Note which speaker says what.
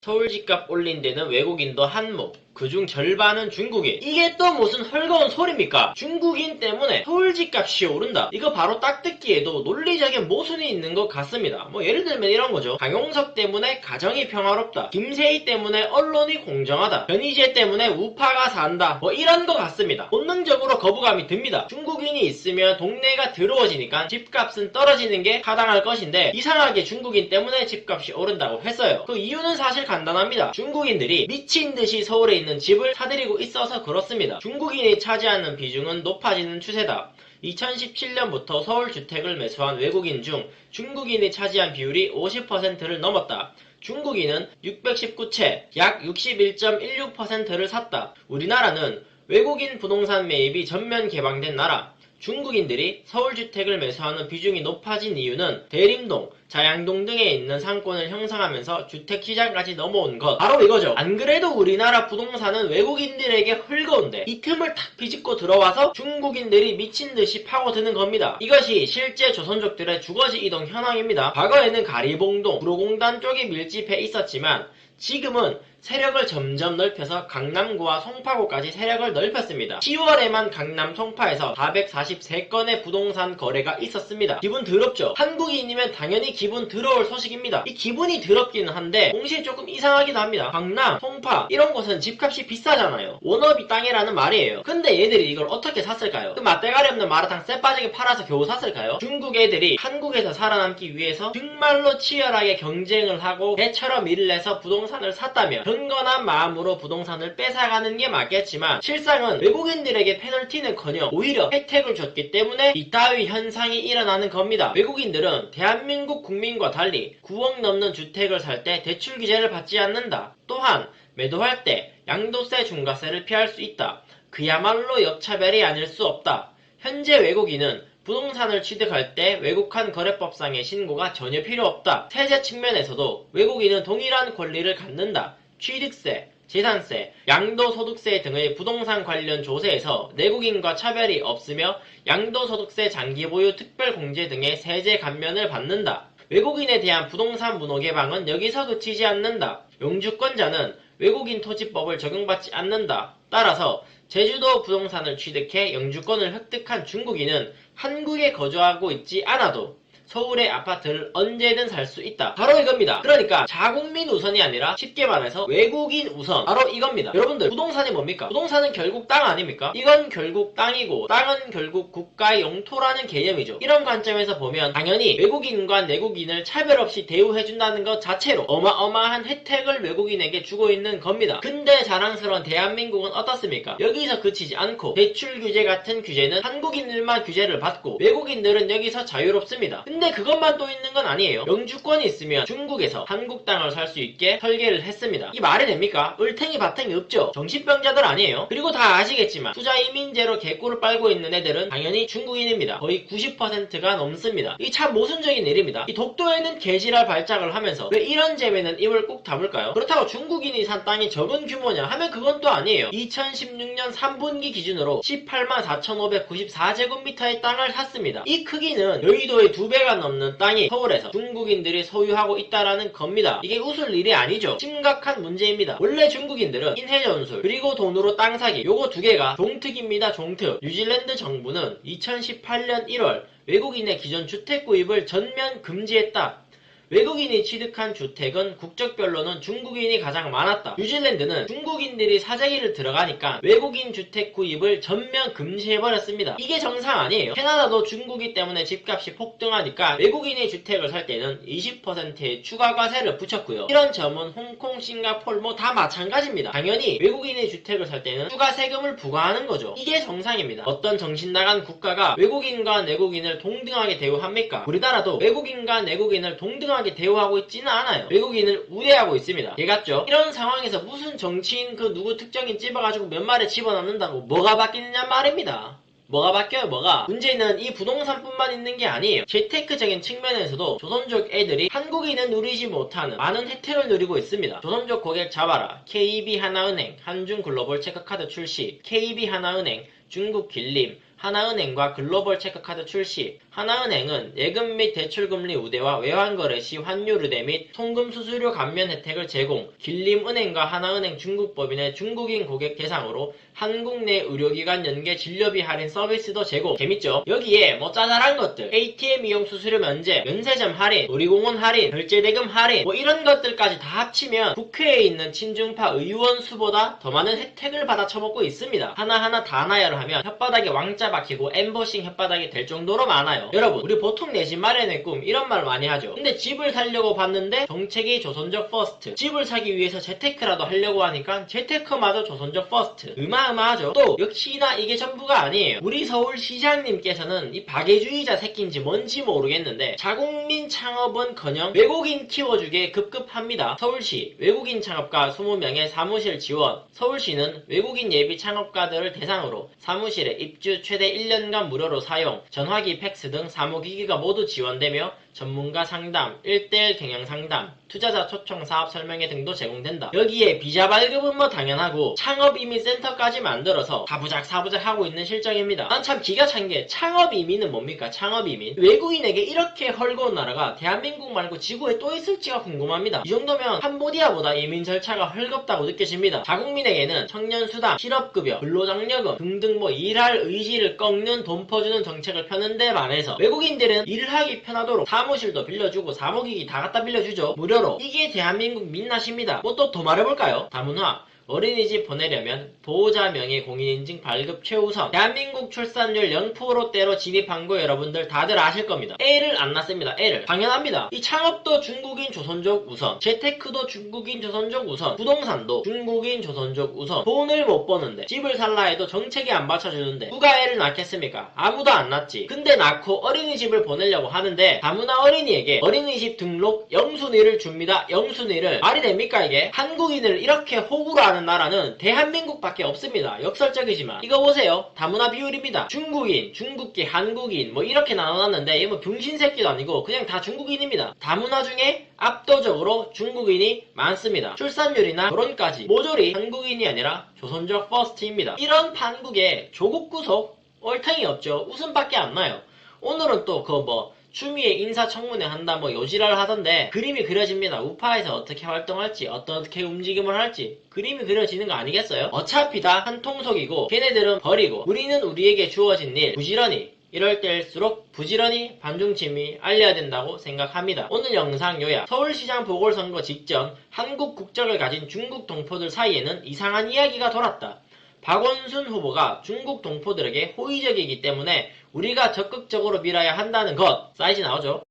Speaker 1: 서울 집값 올린 데는 외국인도 한몫, 그중 절반은 중국인. 이게 또 무슨 헐거운 소리입니까? 중국인 때문에 서울 집값이 오른다. 이거 바로 딱 듣기에도 논리적인 모순이 있는 것 같습니다. 뭐 예를 들면 이런 거죠. 강용석 때문에 가정이 평화롭다. 김세희 때문에 언론이 공정하다. 변희재 때문에 우파가 산다. 뭐 이런 것 같습니다. 본능적으로 거부감이 듭니다. 중국인이 있으면 동네가 더러워지니까 집값은 떨어지는 게 타당할 것인데 이상하게 중국인 때문에 집값이 오른다고 했어요. 그 이유는 사실 간단합니다. 중국인들이 미친 듯이 서울에 있는 집을 사들이고 있어서 그렇습니다. 중국인이 차지하는 비중은 높아지는 추세다. 2017년부터 서울 주택을 매수한 외국인 중 중국인이 차지한 비율이 50%를 넘었다. 중국인은 619채, 약 61.16%를 샀다. 우리나라는 외국인 부동산 매입이 전면 개방된 나라. 중국인들이 서울주택을 매수하는 비중이 높아진 이유는 대림동, 자양동 등에 있는 상권을 형성하면서 주택시장까지 넘어온 것, 바로 이거죠. 안 그래도 우리나라 부동산은 외국인들에게 헐거운데 이 틈을 탁 비집고 들어와서 중국인들이 미친듯이 파고드는 겁니다. 이것이 실제 조선족들의 주거지 이동 현황입니다. 과거에는 가리봉동, 구로공단 쪽이 밀집해 있었지만 지금은 세력을 점점 넓혀서 강남구와 송파구까지 세력을 넓혔습니다. 10월에만 강남 송파에서 443건의 부동산 거래가 있었습니다. 기분 더럽죠? 한국인이면 당연히 기분 더러울 소식입니다. 이 기분이 더럽기는 한데 동시에 조금 이상하기도 합니다. 강남, 송파 이런 곳은 집값이 비싸잖아요. 워너비 땅이라는 말이에요. 근데 얘들이 이걸 어떻게 샀을까요? 그 맛대가리 없는 마라탕 쎄빠지게 팔아서 겨우 샀을까요? 중국 애들이 한국에서 살아남기 위해서 정말로 치열하게 경쟁을 하고 개처럼 일을 해서 부동산을 샀다면 경건한 마음으로 부동산을 뺏어가는 게 맞겠지만 실상은 외국인들에게 페널티는커녕 오히려 혜택을 줬기 때문에 이따위 현상이 일어나는 겁니다. 외국인들은 대한민국 국민과 달리 9억 넘는 주택을 살 때 대출 규제를 받지 않는다. 또한 매도할 때 양도세 중과세를 피할 수 있다. 그야말로 역차별이 아닐 수 없다. 현재 외국인은 부동산을 취득할 때 외국한 거래법상의 신고가 전혀 필요 없다. 세제 측면에서도 외국인은 동일한 권리를 갖는다. 취득세, 재산세, 양도소득세 등의 부동산 관련 조세에서 내국인과 차별이 없으며 양도소득세 장기보유 특별공제 등의 세제 감면을 받는다. 외국인에 대한 부동산 문호 개방은 여기서 그치지 않는다. 영주권자는 외국인 토지법을 적용받지 않는다. 따라서 제주도 부동산을 취득해 영주권을 획득한 중국인은 한국에 거주하고 있지 않아도 서울의 아파트를 언제든 살 수 있다. 바로 이겁니다. 그러니까 자국민 우선이 아니라 쉽게 말해서 외국인 우선. 바로 이겁니다. 여러분들 부동산이 뭡니까? 부동산은 결국 땅 아닙니까? 이건 결국 땅이고 땅은 결국 국가의 영토라는 개념이죠. 이런 관점에서 보면 당연히 외국인과 내국인을 차별 없이 대우해준다는 것 자체로 어마어마한 혜택을 외국인에게 주고 있는 겁니다. 근데 자랑스러운 대한민국은 어떻습니까? 여기서 그치지 않고 대출 규제 같은 규제는 한국인들만 규제를 받고 외국인들은 여기서 자유롭습니다. 근데 그것만 또 있는 건 아니에요. 영주권이 있으면 중국에서 한국 땅을 살 수 있게 설계를 했습니다. 이게 말이 됩니까? 을탱이 바탱이 없죠? 정신병자들 아니에요? 그리고 다 아시겠지만 투자 이민제로 개꿀을 빨고 있는 애들은 당연히 중국인입니다. 거의 90%가 넘습니다. 이 참 모순적인 일입니다. 이 독도에는 개지랄 발작을 하면서 왜 이런 재미는 입을 꾹 다물까요? 그렇다고 중국인이 산 땅이 적은 규모냐 하면 그건 또 아니에요. 2016년 3분기 기준으로 18만 4,594제곱미터의 땅을 샀습니다. 이 크기는 여의도의 2배가 넘는 땅이 서울에서 중국인들이 소유하고 있다라는 겁니다. 이게 웃을 일이 아니죠. 심각한 문제입니다. 원래 중국인들은 인해전술 그리고 돈으로 땅 사기 요거 두 개가 종특입니다. 종특. 뉴질랜드 정부는 2018년 1월 외국인의 기존 주택 구입을 전면 금지했다. 외국인이 취득한 주택은 국적별로는 중국인이 가장 많았다. 뉴질랜드는 중국인들이 사재기를 들어가니까 외국인 주택 구입을 전면 금지해버렸습니다. 이게 정상 아니에요. 캐나다도 중국이 때문에 집값이 폭등하니까 외국인이 주택을 살 때는 20%의 추가 과세를 붙였고요. 이런 점은 홍콩, 싱가포르 뭐 다 마찬가지입니다. 당연히 외국인이 주택을 살 때는 추가 세금을 부과하는 거죠. 이게 정상입니다. 어떤 정신나간 국가가 외국인과 내국인을 동등하게 대우합니까? 우리나라도 외국인과 내국인을 동등하게 대우하고 있지는 않아요. 외국인을 우대하고 있습니다. 개같죠? 이런 상황에서 무슨 정치인 그 누구 특정인 찝어가지고 몇 마리 집어넣는다고 뭐가 바뀌느냐 말입니다. 뭐가 바뀌어요 뭐가? 문제는 이 부동산뿐만 있는 게 아니에요. 재테크적인 측면에서도 조선족 애들이 한국인은 누리지 못하는 많은 혜택을 누리고 있습니다. 조선족 고객 잡아라. KB하나은행, 한중글로벌 체크카드 출시, KB하나은행, 중국길림, 하나은행과 글로벌 체크카드 출시. 하나은행은 예금 및 대출금리 우대와 외환거래 시 환율 우대 및 송금 수수료 감면 혜택을 제공. 길림은행과 하나은행 중국법인의 중국인 고객 대상으로 한국 내 의료기관 연계 진료비 할인 서비스도 제공. 재밌죠? 여기에 뭐 짜잘한 것들, ATM 이용 수수료 면제, 면세점 할인, 놀이공원 할인, 결제대금 할인, 뭐 이런 것들까지 다 합치면 국회에 있는 친중파 의원 수보다 더 많은 혜택을 받아 처먹고 있습니다. 하나하나 다 나열을 하면 혓바닥에 왕자 박히고 엠보싱 혓바닥이 될 정도로 많아요. 여러분, 우리 보통 내 집 마련의 꿈 이런 말 많이 하죠. 근데 집을 사려고 봤는데 정책이 조선족 퍼스트. 집을 사기 위해서 재테크라도 하려고 하니까 재테크마저 조선족 퍼스트. 어마어마하죠. 또 역시나 이게 전부가 아니에요. 우리 서울시장님께서는 이 박애주의자 새끼인지 뭔지 모르겠는데 자국민 창업은커녕 외국인 키워주기에 급급합니다. 서울시 외국인 창업가 20명의 사무실 지원. 서울시는 외국인 예비 창업가들을 대상으로 사무실에 입주 최대 1년간 무료로 사용, 전화기, 팩스 등 사무기기가 모두 지원되며 전문가 상담, 1:1 경영 상담, 투자자 초청 사업 설명회 등도 제공된다. 여기에 비자 발급은 뭐 당연하고 창업 이민 센터까지 만들어서 사부작 하고 있는 실정입니다. 난 참 기가 찬 게 창업 이민은 뭡니까? 창업 이민. 외국인에게 이렇게 헐거운 나라가 대한민국 말고 지구에 또 있을지가 궁금합니다. 이 정도면 캄보디아보다 이민 절차가 헐겁다고 느껴집니다. 자국민에게는 청년수당, 실업급여, 근로장려금 등등 뭐 일할 의지를 꺾는 돈 퍼주는 정책을 펴는 데 반해서 외국인들은 일하기 편하도록 사무실도 빌려주고 사무기기 다 갖다 빌려주죠. 무료로. 이게 대한민국 민낯입니다. 뭐 또 더 말해볼까요? 다문화. 어린이집 보내려면 보호자 명의 공인인증 발급 최우선. 대한민국 출산율 0%대로 진입한 거 여러분들 다들 아실 겁니다. 애를 안 낳습니다. 애를. 당연합니다. 이 창업도 중국인 조선족 우선, 재테크도 중국인 조선족 우선, 부동산도 중국인 조선족 우선. 돈을 못 버는데 집을 살라 해도 정책이 안 받쳐주는데 누가 애를 낳겠습니까? 아무도 안 낳지. 근데 낳고 어린이집을 보내려고 하는데 다문화 어린이에게 어린이집 등록 영순위를 줍니다. 영순위를. 말이 됩니까 이게? 한국인을 이렇게 호구로 하는 나라는 대한민국밖에 없습니다. 역설적이지만 이거 보세요. 다문화 비율입니다. 중국인, 중국계, 한국인 뭐 이렇게 나눠놨는데 이거 뭐 병신새끼도 아니고 그냥 다 중국인입니다. 다문화 중에 압도적으로 중국인이 많습니다. 출산율이나 결혼까지 모조리 한국인이 아니라 조선족 퍼스트입니다. 이런 판국에 조국 구속 얼탱이 없죠. 웃음밖에 안 나요. 오늘은 또 추미애 인사청문회 한다 요지랄 하던데 그림이 그려집니다. 우파에서 어떻게 활동할지 어떻게 움직임을 할지 그림이 그려지는 거 아니겠어요? 어차피 다 한통속이고 걔네들은 버리고 우리는 우리에게 주어진 일 부지런히 이럴 때일수록 부지런히 반중심이 알려야 된다고 생각합니다. 오늘 영상 요약. 서울시장 보궐선거 직전 한국 국적을 가진 중국 동포들 사이에는 이상한 이야기가 돌았다. 박원순 후보가 중국 동포들에게 호의적이기 때문에 우리가 적극적으로 밀어야 한다는 것. 사이즈 나오죠?